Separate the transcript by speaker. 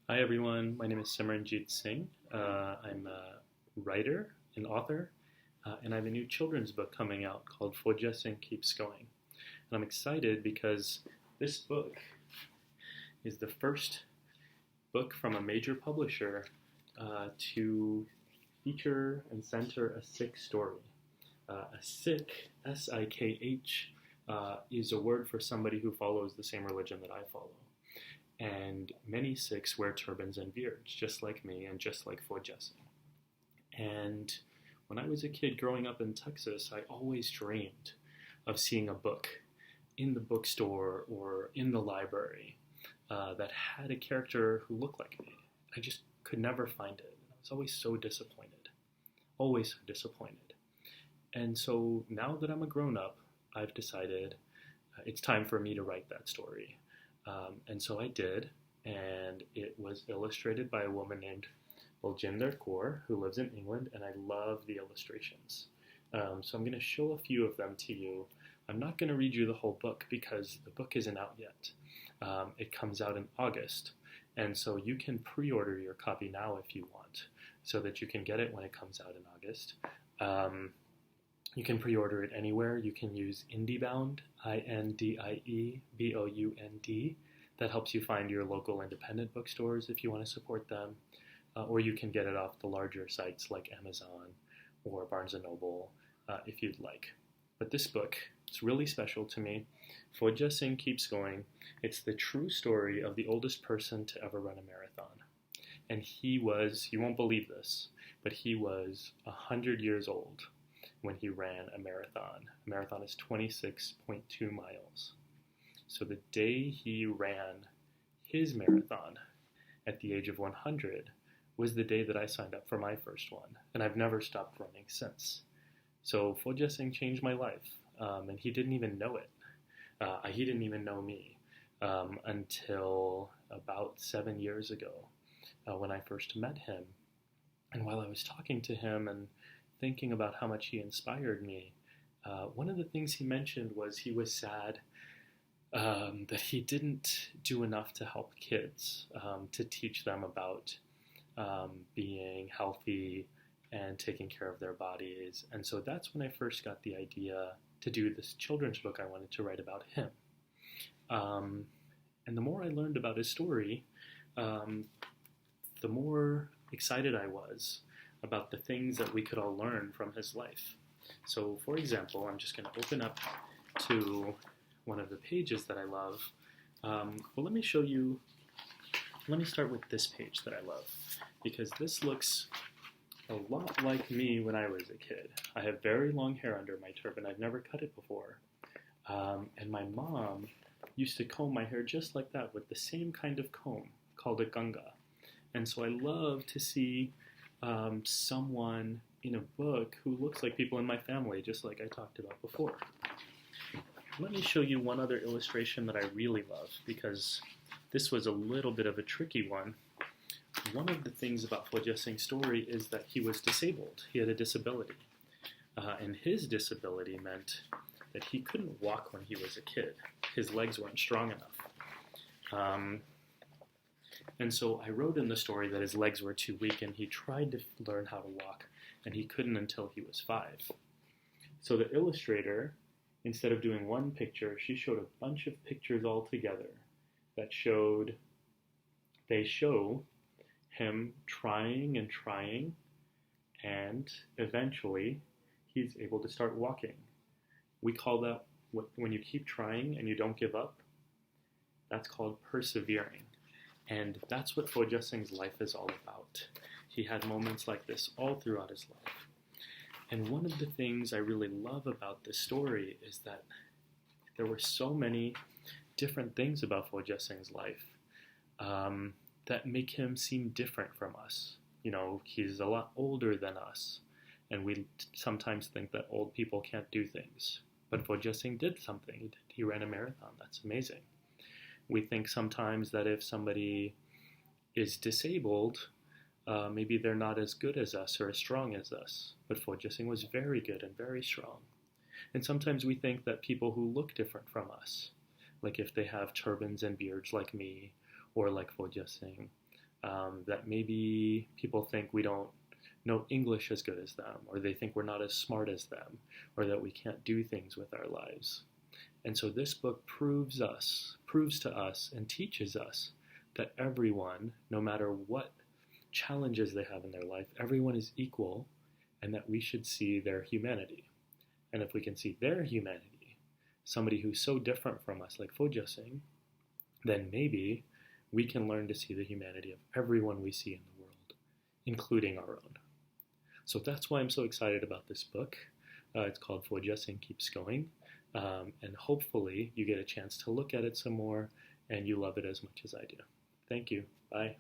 Speaker 1: Hi everyone, my name is Simran Jeet Singh. I'm a writer and author, and I have a new children's book coming out called Fauja Singh Keeps Going. And I'm excited because this book is the first book from a major publisher to feature and center a Sikh story. A Sikh, S-I-K-H, is a word for somebody who follows the same religion that I follow. And many Sikhs wear turbans and beards, just like me and just like Fauja Singh. And when I was a kid growing up in Texas, I always dreamed of seeing a book in the bookstore or in the library that had a character who looked like me. I just could never find it. I was always so disappointed. Always so disappointed. And so now that I'm a grown-up, I've decided it's time for me to write that story. And so I did, and it was illustrated by a woman named Baljinder Kaur, who lives in England, and I love the illustrations. So I'm going to show a few of them to you. I'm not going to read you the whole book because the book isn't out yet. It comes out in August, and so you can pre-order your copy now if you want, so that you can get it when it comes out in August. You can pre-order it anywhere. You can use IndieBound, INDIEBOUND. That helps you find your local independent bookstores if you want to support them. Or you can get it off the larger sites like Amazon or Barnes & Noble if you'd like. But this book, it's really special to me. Fauja Singh Keeps Going. It's the true story of the oldest person to ever run a marathon. And he was, you won't believe this, but he was 100 years old when he ran a marathon. A marathon is 26.2 miles. So the day he ran his marathon at the age of 100 was the day that I signed up for my first one, and I've never stopped running since. So Fauja Singh changed my life, and he didn't even know it. He didn't even know me until about 7 years ago when I first met him. And while I was talking to him and thinking about how much he inspired me, one of the things he mentioned was he was sad that he didn't do enough to help kids, to teach them about being healthy and taking care of their bodies. And so that's when I first got the idea to do this children's book I wanted to write about him. And the more I learned about his story, the more excited I was about the things that we could all learn from his life. So, for example, I'm just going to open up to one of the pages that I love. Let me show you, let me start with this page that I love, because this looks a lot like me when I was a kid. I have very long hair under my turban. I've never cut it before. And my mom used to comb my hair just like that with the same kind of comb called a ganga. And so I love to see someone in a book who looks like people in my family, just like I talked about before. Let me show you one other illustration that I really love, because this was a little bit of a tricky one. One of the things about Fauja Singh's story is that he was disabled. He had a disability. And his disability meant that he couldn't walk when he was a kid. His legs weren't strong enough. And so I wrote in the story that his legs were too weak and he tried to learn how to walk, and he couldn't until he was 5. So the illustrator, instead of doing one picture, she showed a bunch of pictures all together that they show him trying and trying, and eventually he's able to start walking. We call that, when you keep trying and you don't give up, that's called persevering. And that's what Fauja Singh's life is all about. He had moments like this all throughout his life. And one of the things I really love about this story is that there were so many different things about Fauja Singh's life that make him seem different from us. You know, he's a lot older than us, and we sometimes think that old people can't do things. But Fauja Singh did something. He ran a marathon. That's amazing. We think sometimes that if somebody is disabled, maybe they're not as good as us or as strong as us. But Fauja Singh was very good and very strong. And sometimes we think that people who look different from us, like if they have turbans and beards like me, or like Fauja Singh, that maybe people think we don't know English as good as them, or they think we're not as smart as them, or that we can't do things with our lives. And so this book proves to us and teaches us that everyone, no matter what challenges they have in their life, everyone is equal, and that we should see their humanity. And if we can see their humanity, somebody who's so different from us, like Fauja Singh, then maybe we can learn to see the humanity of everyone we see in the world, including our own. So that's why I'm so excited about this book. It's called Fauja Singh Keeps Going. And hopefully you get a chance to look at it some more and you love it as much as I do. Thank you. Bye.